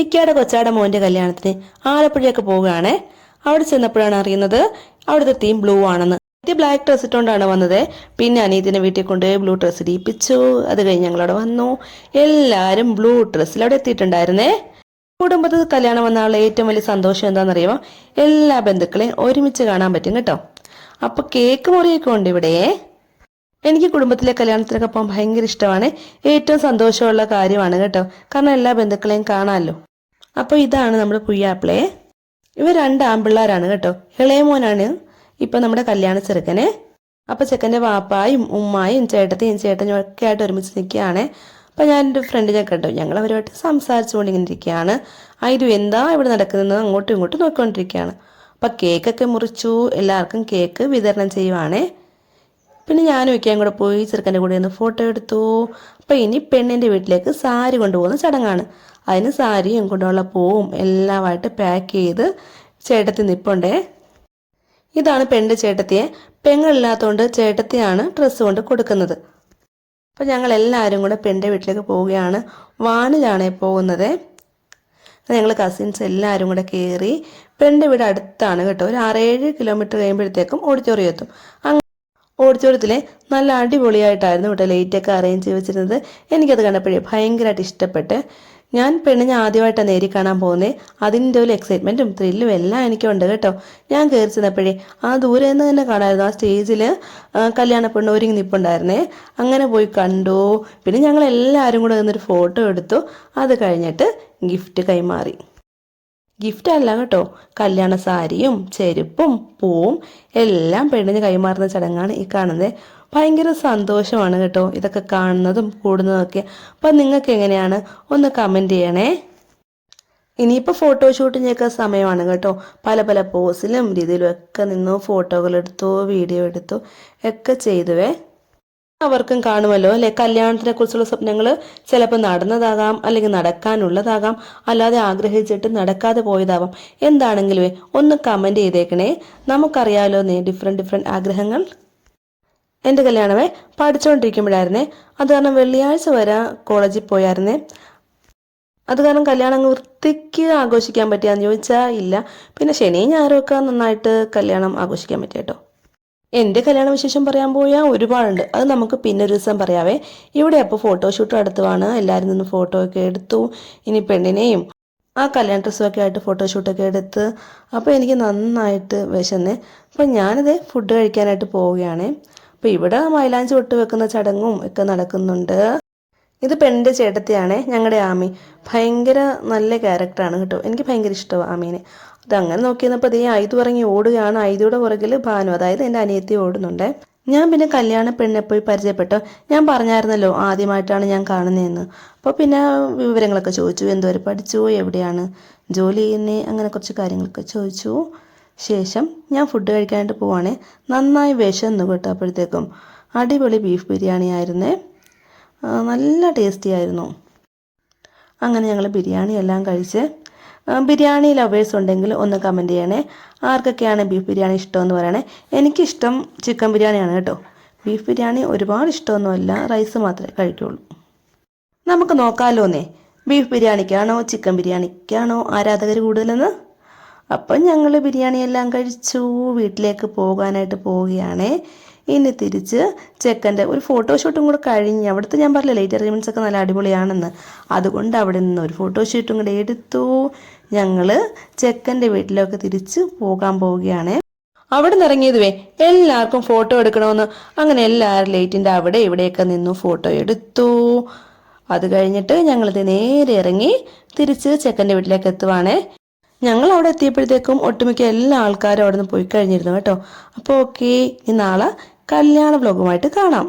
ഇക്കയുടെ കൊച്ചാടെ മോന്റെ കല്യാണത്തിന് ആലപ്പുഴയൊക്കെ പോവുകയാണേ. അവിടെ ചെന്നപ്പോഴാണ് അറിയുന്നത് അവിടുത്തെ തീം ബ്ലൂ ആണെന്ന്. ബ്ലാക്ക് ഡ്രസ് ഇട്ടുകൊണ്ടാണ് വന്നത്. പിന്നെ അനീതിനെ വീട്ടിൽ കൊണ്ട് ബ്ലൂ ഡ്രസ് ഇടിപ്പിച്ചു. അത് കഴിഞ്ഞ് ഞങ്ങളവിടെ വന്നു. എല്ലാരും ബ്ലൂ ഡ്രസ്സിൽ അവിടെ എത്തിയിട്ടുണ്ടായിരുന്നേ. കുടുംബത്തിൽ കല്യാണം വന്ന ആളുടെ ഏറ്റവും വലിയ സന്തോഷം എന്താണെന്നറിയുമോ? എല്ലാ ബന്ധുക്കളെയും ഒരുമിച്ച് കാണാൻ പറ്റും കേട്ടോ. അപ്പൊ കേക്ക് മുറിയൊക്കെ ഉണ്ട് ഇവിടെ. എനിക്ക് കുടുംബത്തിലെ കല്യാണത്തിനൊക്കെ പോകാൻ ഭയങ്കര ഇഷ്ടമാണ്. ഏറ്റവും സന്തോഷമുള്ള കാര്യമാണ് കേട്ടോ. കാരണം എല്ലാ ബന്ധുക്കളെയും കാണാമല്ലോ. അപ്പോൾ ഇതാണ് നമ്മുടെ പുയ്യാപ്പിളെ. ഇവർ 2 ആൺപിള്ളേരാണ് കേട്ടോ. ഇളയ മോനാണ് ഇപ്പൊ നമ്മുടെ കല്യാണ ചെറുക്കനെ. അപ്പൊ ചെക്കൻ്റെ വാപ്പായും ഉമ്മായും ചേട്ടത്തെയും ചേട്ടനും ഒക്കെ ആയിട്ട് ഒരുമിച്ച് നിൽക്കുകയാണ്. അപ്പൊ ഞാൻ എൻ്റെ ഫ്രണ്ടിനെ കണ്ടു. ഞങ്ങൾ അവരുമായിട്ട് സംസാരിച്ചുകൊണ്ടിങ്ങനെ ഇരിക്കുകയാണ്. ആയിരു എന്താ ഇവിടെ നടക്കുന്നത് അങ്ങോട്ടും ഇങ്ങോട്ടും നോക്കിക്കൊണ്ടിരിക്കുകയാണ്. അപ്പൊ കേക്കൊക്കെ മുറിച്ചു. എല്ലാവർക്കും കേക്ക് വിതരണം ചെയ്യുവാണേ. പിന്നെ ഞാനും ഒക്കെയും കൂടെ പോയി ചെറുക്കൻ്റെ കൂടെ ഒന്ന് ഫോട്ടോ എടുത്തു. അപ്പം ഇനി പെണ്ണിൻ്റെ വീട്ടിലേക്ക് സാരി കൊണ്ടുപോകുന്ന ചടങ്ങാണ്. അതിന് സാരിയും കൊണ്ടുള്ള പൂവും എല്ലാമായിട്ട് പാക്ക് ചെയ്ത് ചേട്ടത്തി നിപ്പുണ്ടേ. ഇതാണ് പെണ്ണിൻ്റെ ചേട്ടത്തിയെ. പെങ്ങളില്ലാത്തതുകൊണ്ട് ചേട്ടത്തിയാണ് ഡ്രസ്സ് കൊണ്ട് കൊടുക്കുന്നത്. അപ്പം ഞങ്ങൾ എല്ലാവരും കൂടെ പെണ്ണിൻ്റെ വീട്ടിലേക്ക് പോവുകയാണ്. വാനിലാണ് പോകുന്നത്. ഞങ്ങൾ കസിൻസ് എല്ലാവരും കൂടെ കയറി. പെണ്ണിൻ്റെ വീട് അടുത്താണ് കേട്ടോ. ഒരു 6-7 കിലോമീറ്റർ കഴിയുമ്പോഴത്തേക്കും ഓഡിറ്റോറിയം എത്തും. ഓഡിറ്റോറിയത്തിലെ നല്ല അടിപൊളിയായിട്ടായിരുന്നു ഇവിടെ ലൈറ്റൊക്കെ അറേഞ്ച് ചെയ്ത് വെച്ചിരുന്നത്. എനിക്കത് കണ്ടപ്പോഴേ ഭയങ്കരമായിട്ട് ഇഷ്ടപ്പെട്ട്. ഞാൻ പെണ്ണിനെ ആദ്യമായിട്ടാണ് നേരി കാണാൻ പോകുന്നത്. അതിൻ്റെ ഒരു എക്സൈറ്റ്മെൻറ്റും ത്രില്ലും എല്ലാം എനിക്കുണ്ട് കേട്ടോ. ഞാൻ കയറി ചെന്നപ്പോഴേ ദൂരെ നിന്ന് തന്നെ കാണാമായിരുന്നു. ആ സ്റ്റേജിൽ കല്യാണ പെണ്ണ് ഒരുങ്ങി നിൽപ്പുണ്ടായിരുന്നേ. അങ്ങനെ പോയി കണ്ടു. പിന്നെ ഞങ്ങൾ എല്ലാവരും കൂടെ നിന്നൊരു ഫോട്ടോ എടുത്തു. അത് കഴിഞ്ഞിട്ട് ഗിഫ്റ്റ് കൈമാറി. ഗിഫ്റ്റ് അല്ല കേട്ടോ, കല്യാണ സാരിയും ചെരുപ്പും പൂവും എല്ലാം പെണ്ണിന് കൈമാറുന്ന ചടങ്ങാണ് ഈ കാണുന്നത്. ഭയങ്കര സന്തോഷമാണ് കേട്ടോ ഇതൊക്കെ കാണുന്നതും കൂടുന്നതൊക്കെ. അപ്പം നിങ്ങൾക്ക് എങ്ങനെയാണ് ഒന്ന് കമൻറ്റ് ചെയ്യണേ. ഇനിയിപ്പോൾ ഫോട്ടോഷൂട്ടിൻ്റെയൊക്കെ സമയമാണ് കേട്ടോ. പല പല പോസിലും രീതിയിലും ഒക്കെ നിന്നു ഫോട്ടോകൾ എടുത്തു, വീഡിയോ എടുത്തു ഒക്കെ ചെയ്തുവേ. അവർക്കും കാണുമല്ലോ അല്ലെ, കല്യാണത്തിനെ കുറിച്ചുള്ള സ്വപ്നങ്ങൾ ചിലപ്പോൾ നടന്നതാകാം, അല്ലെങ്കിൽ നടക്കാനുള്ളതാകാം, അല്ലാതെ ആഗ്രഹിച്ചിട്ട് നടക്കാതെ പോയതാവാം. എന്താണെങ്കിലും ഒന്ന് കമൻറ്റ് ചെയ്തേക്കണേ. നമുക്കറിയാമല്ലോ ഡിഫറെൻറ്റ് ആഗ്രഹങ്ങൾ. എൻ്റെ കല്യാണമേ പഠിച്ചുകൊണ്ടിരിക്കുമ്പോഴായിരുന്നേ. അത് കാരണം വെള്ളിയാഴ്ച വരെ കോളേജിൽ പോയായിരുന്നേ. അത് കാരണം കല്യാണം അങ്ങ് വൃത്തിക്ക് ആഘോഷിക്കാൻ പറ്റിയാന്ന് ചോദിച്ചാൽ ഇല്ല. പിന്നെ ശനിയും ഞായറുമൊക്കെ നന്നായിട്ട് കല്യാണം ആഘോഷിക്കാൻ പറ്റിയ കേട്ടോ. എൻ്റെ കല്യാണ വിശേഷം പറയാൻ പോയാൽ ഒരുപാടുണ്ട്. അത് നമുക്ക് പിന്നെ ഒരു ദിവസം പറയാവേ. ഇവിടെ അപ്പോൾ ഫോട്ടോഷൂട്ടും അടുത്തുവാണ്. എല്ലാവരും നിന്ന് ഫോട്ടോ ഒക്കെ എടുത്തു. ഇനി പെണ്ണിനെയും ആ കല്യാണ ഡ്രസ്സുമൊക്കെ ആയിട്ട് ഫോട്ടോഷൂട്ടൊക്കെ എടുത്ത്. അപ്പോൾ എനിക്ക് നന്നായിട്ട് വിശന്നേ. അപ്പം ഞാനിത് ഫുഡ് കഴിക്കാനായിട്ട് പോവുകയാണ്. അപ്പോൾ ഇവിടെ മൈലാഞ്ചി ഒട്ട് വെക്കുന്ന ചടങ്ങും ഒക്കെ നടക്കുന്നുണ്ട്. ഇത് പെണ്ണിൻ്റെ ചേട്ടത്തിയാണേ, ഞങ്ങളുടെ ആമി. ഭയങ്കര നല്ല ക്യാരക്ടറാണ് കേട്ടോ. എനിക്ക് ഭയങ്കര ഇഷ്ടമാണ് ആമീനെ. അതങ്ങനെ നോക്കിയിരുന്നപ്പോൾ അതേ ഐതു ഇറങ്ങി ഓടുകയാണ്. ഐതിയുടെ പുറകിൽ ഭാനു, അതായത് എൻ്റെ അനിയത്തി ഓടുന്നുണ്ട്. ഞാൻ പിന്നെ കല്യാണ പെണ്ണെ പോയി പരിചയപ്പെട്ടു. ഞാൻ പറഞ്ഞായിരുന്നല്ലോ ആദ്യമായിട്ടാണ് ഞാൻ കാണുന്നതെന്ന്. അപ്പോൾ പിന്നെ വിവരങ്ങളൊക്കെ ചോദിച്ചു. എന്തോരെ പഠിച്ചു, എവിടെയാണ് ജോലി ചെയ്യുന്നത്, അങ്ങനെ കുറച്ച് കാര്യങ്ങളൊക്കെ ചോദിച്ചു. ശേഷം ഞാൻ ഫുഡ് കഴിക്കാനായിട്ട് പോവാണേ. നന്നായി വിശന്നു കേട്ടോ. അപ്പോഴത്തേക്കും അടിപൊളി ബീഫ് ബിരിയാണി ആയിരുന്നേ. നല്ല ടേസ്റ്റി ആയിരുന്നു. അങ്ങനെ ഞങ്ങൾ ബിരിയാണി എല്ലാം കഴിച്ച്. ബിരിയാണി ലവേഴ്സ് ഉണ്ടെങ്കിൽ ഒന്ന് കമൻറ്റ് ചെയ്യണേ. ആർക്കൊക്കെയാണ് ബീഫ് ബിരിയാണി ഇഷ്ടമെന്ന് പറയണേ. എനിക്കിഷ്ടം ചിക്കൻ ബിരിയാണിയാണ് കേട്ടോ. ബീഫ് ബിരിയാണി ഒരുപാട് ഇഷ്ടമൊന്നുമല്ല, റൈസ് മാത്രമേ കഴിക്കുള്ളൂ. നമുക്ക് നോക്കാമല്ലോന്നേ, ബീഫ് ബിരിയാണിക്കാണോ ചിക്കൻ ബിരിയാണിക്കാണോ ആരാധകർ കൂടുതലെന്ന്. അപ്പം ഞങ്ങൾ ബിരിയാണി എല്ലാം കഴിച്ചു വീട്ടിലേക്ക് പോകാനായിട്ട് പോവുകയാണേ. ഇനി തിരിച്ച് ചെക്കൻ്റെ ഒരു ഫോട്ടോഷൂട്ടും കൂടെ കഴിഞ്ഞ്, അവിടുത്തെ ഞാൻ പറഞ്ഞില്ല ലൈറ്റ് അറേഞ്ച്മെൻറ്റ്സ് ഒക്കെ നല്ല അടിപൊളിയാണെന്ന്. അതുകൊണ്ട് അവിടെ നിന്ന് ഒരു ഫോട്ടോഷൂട്ടും കൂടെ എടുത്തു. ഞങ്ങൾ ചെക്കൻ്റെ വീട്ടിലൊക്കെ തിരിച്ച് പോകാൻ പോവുകയാണ്. അവിടെ നിന്ന് ഇറങ്ങിയതുവേ എല്ലാവർക്കും ഫോട്ടോ എടുക്കണമെന്ന്. അങ്ങനെ എല്ലാവരും ലൈറ്റിൻ്റെ അവിടെ ഇവിടെയൊക്കെ നിന്നു ഫോട്ടോ എടുത്തു. അത് കഴിഞ്ഞിട്ട് ഞങ്ങളിത് നേരെ ഇറങ്ങി തിരിച്ച് ചെക്കൻ്റെ വീട്ടിലേക്ക് എത്തുവാണേ. ഞങ്ങൾ അവിടെ എത്തിയപ്പോഴത്തേക്കും ഒട്ടുമിക്ക എല്ലാ ആൾക്കാരും അവിടെ നിന്ന് പോയി കഴിഞ്ഞിരുന്നു കേട്ടോ. അപ്പോൾ ഓക്കെ, ഇനി നാളെ കല്യാണ വ്ലോഗുമായിട്ട് കാണാം.